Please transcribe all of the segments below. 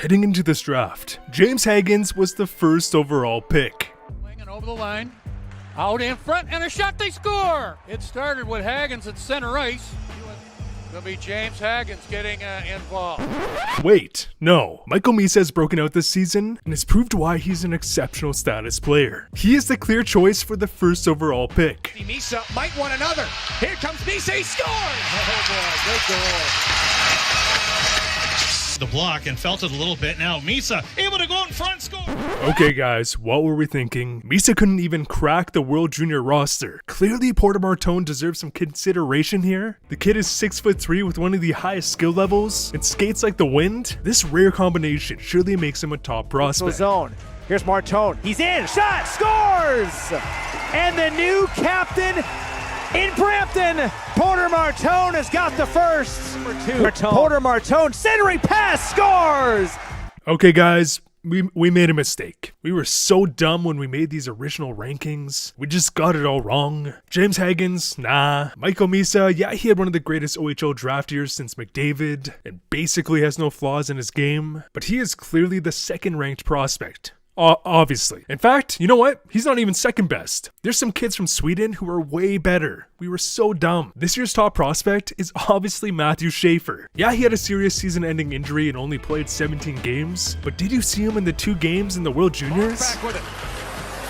Heading into this draft, James Hagens was the first overall pick. And over the line, out in front, and a shot, they score! It started with Hagens at center ice. It'll be James Hagens getting involved. Wait, no. Michael Misa has broken out this season and has proved why he's an exceptional status player. He is the clear choice for the first overall pick. Misa might want another. Here comes Misa, he scores! Oh boy, good goal. The block and felt it a little bit. Now Misa able to go out in front, score. Okay guys, what were we thinking? Misa couldn't even crack the World Junior roster. Clearly Porter Martone deserves some consideration here. The kid is 6'3" with one of the highest skill levels and skates like the wind. This rare combination surely makes him a top prospect. Zone. Here's Martone. He's in. Shot. Scores! And the new captain in Brampton, Porter Martone has got the first. Porter Martone, centering pass, scores! Okay guys, we made a mistake. We were so dumb when we made these original rankings. We just got it all wrong. James Hagens, nah. Michael Misa, yeah, he had one of the greatest OHL draft years since McDavid and basically has no flaws in his game, but he is clearly the second ranked prospect. Obviously. In fact, you know what? He's not even second best. There's some kids from Sweden who are way better. We were so dumb. This year's top prospect is obviously Matthew Schaefer. Yeah, he had a serious season-ending injury and only played 17 games, but did you see him in the 2 games in the World Juniors? Back with it.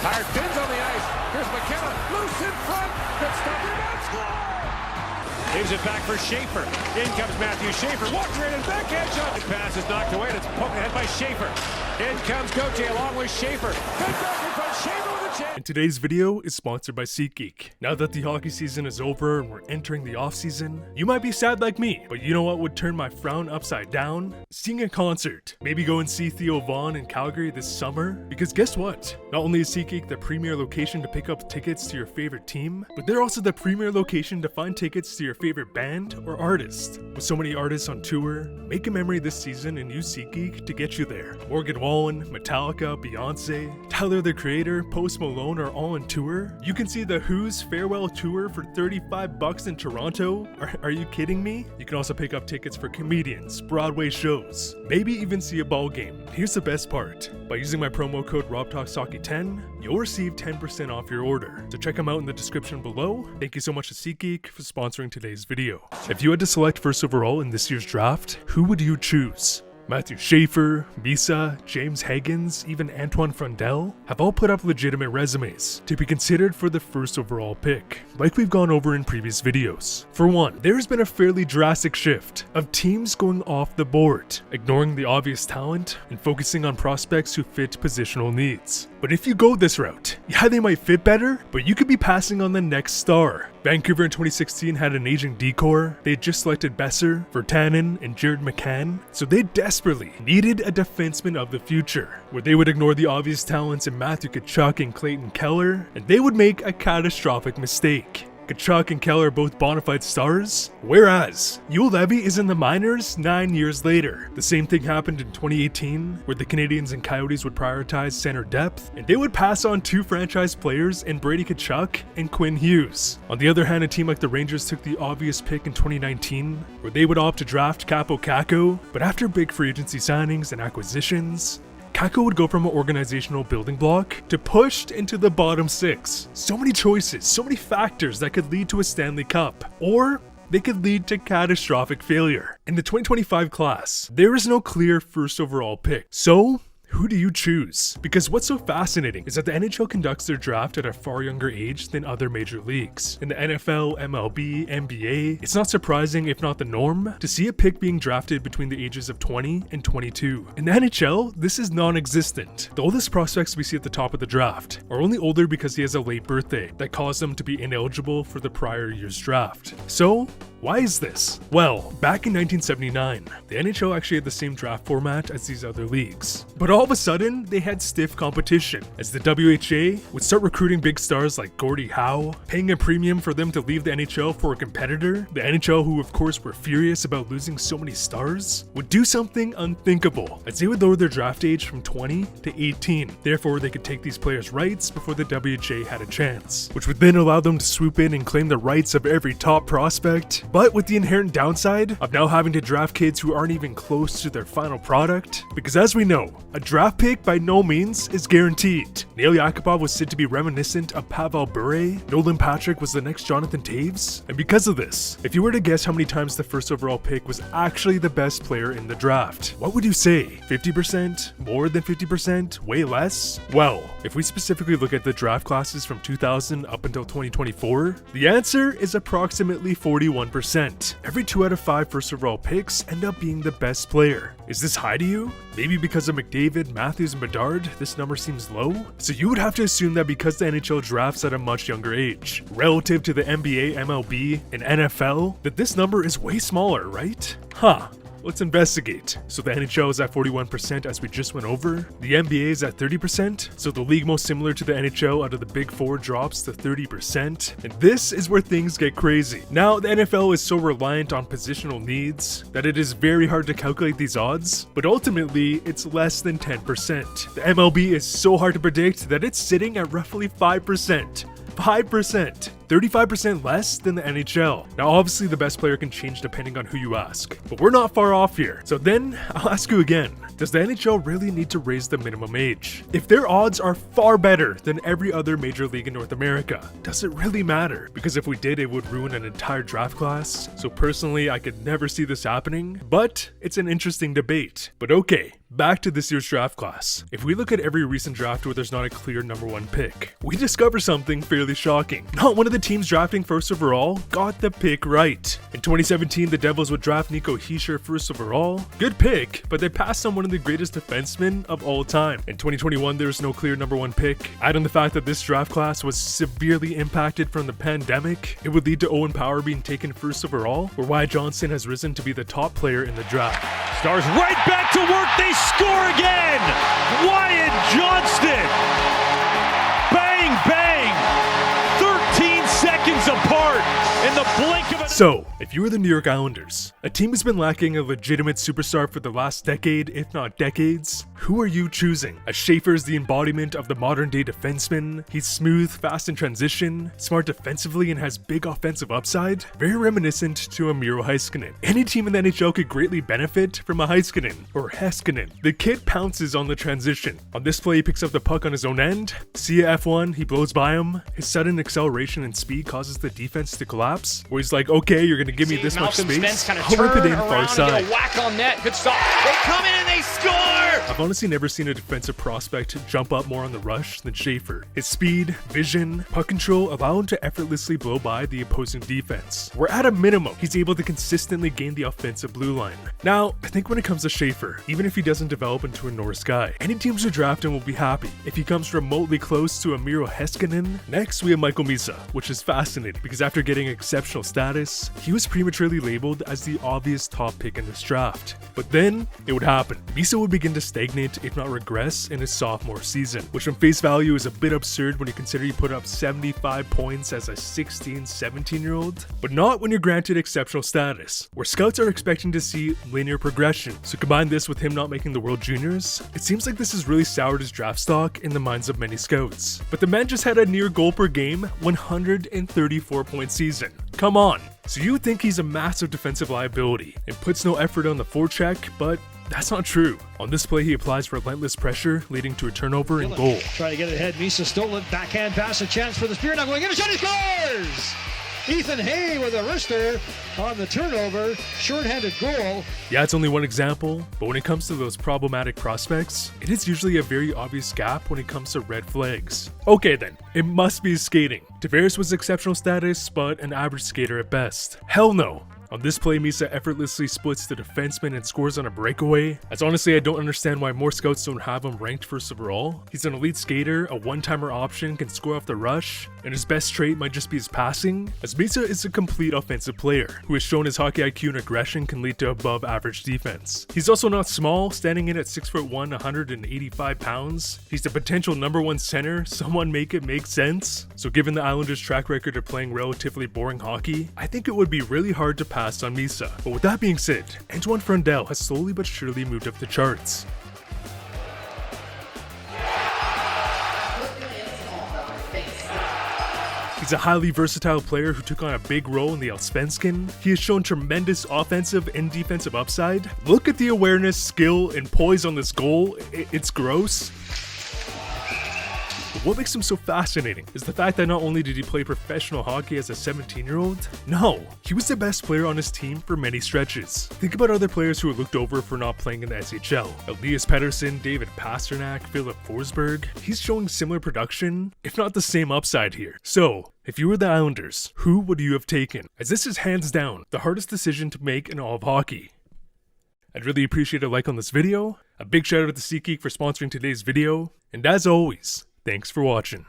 Tired Fins on the ice. Here's McKenna. Loose in front. Good stop. Rebound. Score! Gives it back for Schaefer. In comes Matthew Schaefer. Walks right in. Backhand shot. The pass is knocked away. It's poked ahead by Schaefer. In comes Gauthier along with Schaefer. Good back by Schaefer with a chance. And today's video is sponsored by SeatGeek. Now that the hockey season is over and we're entering the off season, you might be sad like me, but you know what would turn my frown upside down? Seeing a concert. Maybe go and see Theo Vaughn in Calgary this summer. Because guess what? Not only is SeatGeek the premier location to pick up tickets to your favorite team, but they're also the premier location to find tickets to your favorite band or artist. With so many artists on tour, make a memory this season and use SeatGeek to get you there. Morgan Wallen, Metallica, Beyonce, Tyler the Creator, Post Malone are all on tour. You can see The Who's farewell tour for $35 in Toronto. Are you kidding me? You can also pick up tickets for comedians, Broadway shows, maybe even see a ball game. Here's the best part. By using my promo code RobTalksHockey10, you'll receive 10% off your order. So check them out in the description below. Thank you so much to SeatGeek for sponsoring today's video. If you had to select first overall in this year's draft, who would you choose? Matthew Schaefer, Misa, James Hagens, even Antoine Frundell have all put up legitimate resumes to be considered for the first overall pick, like we've gone over in previous videos. For one, there's been a fairly drastic shift of teams going off the board, ignoring the obvious talent and focusing on prospects who fit positional needs. But if you go this route, yeah, they might fit better, but you could be passing on the next star. Vancouver in 2016 had an aging decor. They had just selected Besser, Virtanen, and Jared McCann, so they desperately needed a defenseman of the future, where they would ignore the obvious talents in Matthew Tkachuk and Clayton Keller, and they would make a catastrophic mistake. Tkachuk and Keller are both bona fide stars, whereas Yul Levy is in the minors 9 years later. The same thing happened in 2018, where the Canadiens and Coyotes would prioritize center depth, and they would pass on 2 franchise players in Brady Tkachuk and Quinn Hughes. On the other hand, a team like the Rangers took the obvious pick in 2019, where they would opt to draft Kaapo Kakko, but after big free agency signings and acquisitions, Kakko would go from an organizational building block to pushed into the bottom 6. So many choices, so many factors that could lead to a Stanley Cup, or they could lead to catastrophic failure. In the 2025 class, there is no clear first overall pick. So, who do you choose? Because what's so fascinating is that the NHL conducts their draft at a far younger age than other major leagues. In the NFL, MLB, NBA, it's not surprising, if not the norm, to see a pick being drafted between the ages of 20 and 22. In the NHL, this is non-existent. The oldest prospects we see at the top of the draft are only older because he has a late birthday that caused them to be ineligible for the prior year's draft. So, why is this? Well, back in 1979, the NHL actually had the same draft format as these other leagues. But all of a sudden, they had stiff competition, as the WHA would start recruiting big stars like Gordie Howe, paying a premium for them to leave the NHL for a competitor. The NHL, who of course were furious about losing so many stars, would do something unthinkable, as they would lower their draft age from 20 to 18. Therefore, they could take these players' rights before the WHA had a chance, which would then allow them to swoop in and claim the rights of every top prospect but with the inherent downside of now having to draft kids who aren't even close to their final product. Because as we know, a draft pick by no means is guaranteed. Nail Yakupov was said to be reminiscent of Pavel Bure, Nolan Patrick was the next Jonathan Taves, and because of this, if you were to guess how many times the first overall pick was actually the best player in the draft, what would you say? 50%? More than 50%? Way less? Well, if we specifically look at the draft classes from 2000 up until 2024, the answer is approximately 41%. Every 2 out of 5 first overall picks end up being the best player. Is this high to you? Maybe because of McDavid, Matthews, and Bedard, this number seems low? So you would have to assume that because the NHL drafts at a much younger age, relative to the NBA, MLB, and NFL, that this number is way smaller, right? Huh. Let's investigate. So the NHL is at 41% as we just went over. The NBA is at 30%. So the league most similar to the NHL out of the big four drops to 30%. And this is where things get crazy. Now the NFL is so reliant on positional needs that it is very hard to calculate these odds, but ultimately it's less than 10%. The MLB is so hard to predict that it's sitting at roughly 5%. 5%. 35% less than the NHL. Now obviously the best player can change depending on who you ask, but we're not far off here. So then I'll ask you again, does the NHL really need to raise the minimum age? If their odds are far better than every other major league in North America, does it really matter? Because if we did, it would ruin an entire draft class. So personally, I could never see this happening, but it's an interesting debate. But okay, back to this year's draft class. If we look at every recent draft where there's not a clear number one pick, we discover something fairly shocking. Not one of the teams drafting first overall got the pick right. In 2017, the Devils would draft Nico Hischier first overall. Good pick, but they passed on one of the greatest defensemen of all time. In 2021, there was no clear number one pick. Add on the fact that this draft class was severely impacted from the pandemic, it would lead to Owen Power being taken first overall, or Wyatt Johnston has risen to be the top player in the draft. Stars right back to work. They score again. Wyatt Johnston. Bang, bang. 13 seconds apart in the blink of an... So, if you were the New York Islanders, a team who's been lacking a legitimate superstar for the last decade, if not decades, who are you choosing? As Schaefer is the embodiment of the modern day defenseman, he's smooth, fast in transition, smart defensively and has big offensive upside, very reminiscent to a Miro Heiskanen. Any team in the NHL could greatly benefit from a Heiskanen, or Heiskanen. The kid pounces on the transition. On this play, he picks up the puck on his own end. See ya F1, he blows by him. His sudden acceleration and speed causes the defense to collapse, where he's like, okay, you're gonna give me this much space, I'll rip it in far side. Whack on net, good stop. They come in and they score! I've honestly never seen a defensive prospect jump up more on the rush than Schaefer. His speed, vision, puck control allow him to effortlessly blow by the opposing defense, where at a minimum, he's able to consistently gain the offensive blue line. Now, I think when it comes to Schaefer, even if he doesn't develop into a Norris guy, any teams who draft him will be happy if he comes remotely close to a Miro Heiskanen. Next, we have Michael Misa, which is fascinating because after getting exceptional status, he was prematurely labeled as the obvious top pick in this draft. But then, it would happen. Misa would begin to stagnate, if not regress, in his sophomore season, which on face value is a bit absurd when you consider he put up 75 points as a 16, 17-year-old, but not when you're granted exceptional status, where scouts are expecting to see linear progression. So combine this with him not making the World Juniors, it seems like this has really soured his draft stock in the minds of many scouts. But the man just had a near goal per game, 134 point season. Come on. So you would think he's a massive defensive liability and puts no effort on the forecheck, but that's not true. On this play, he applies relentless pressure, leading to a turnover and goal. Trying to get it ahead. Misa stolen. Backhand pass. A chance for the Spear. Now going in. A shot. He scores! Ethan Hay with a wrister on the turnover. Short-handed goal. Yeah, it's only one example, but when it comes to those problematic prospects, it is usually a very obvious gap when it comes to red flags. Okay then, it must be his skating. Tavares was exceptional status, but an average skater at best. Hell no. On this play, Misa effortlessly splits the defenseman and scores on a breakaway. As honestly, I don't understand why more scouts don't have him ranked first overall. He's an elite skater, a one-timer option, can score off the rush, and his best trait might just be his passing, as Misa is a complete offensive player, who has shown his hockey IQ and aggression can lead to above average defense. He's also not small, standing in at 6'1", 185 pounds. He's the potential number one center, someone make it make sense. So given the Islanders' track record of playing relatively boring hockey, I think it would be really hard to pass on Misa. But with that being said, Antoine Frondel has slowly but surely moved up the charts. He's He's a highly versatile player who took on a big role in the Allsvenskan. He has shown tremendous offensive and defensive upside. Look at the awareness, skill, and poise on this goal. It's gross. But what makes him so fascinating is the fact that not only did he play professional hockey as a 17-year-old, no, he was the best player on his team for many stretches. Think about other players who were looked over for not playing in the SHL. Elias Pettersson, David Pasternak, Philip Forsberg. He's showing similar production, if not the same upside here. So, if you were the Islanders, who would you have taken? As this is hands down the hardest decision to make in all of hockey. I'd really appreciate a like on this video, a big shout out to SeatGeek for sponsoring today's video, and as always, thanks for watching.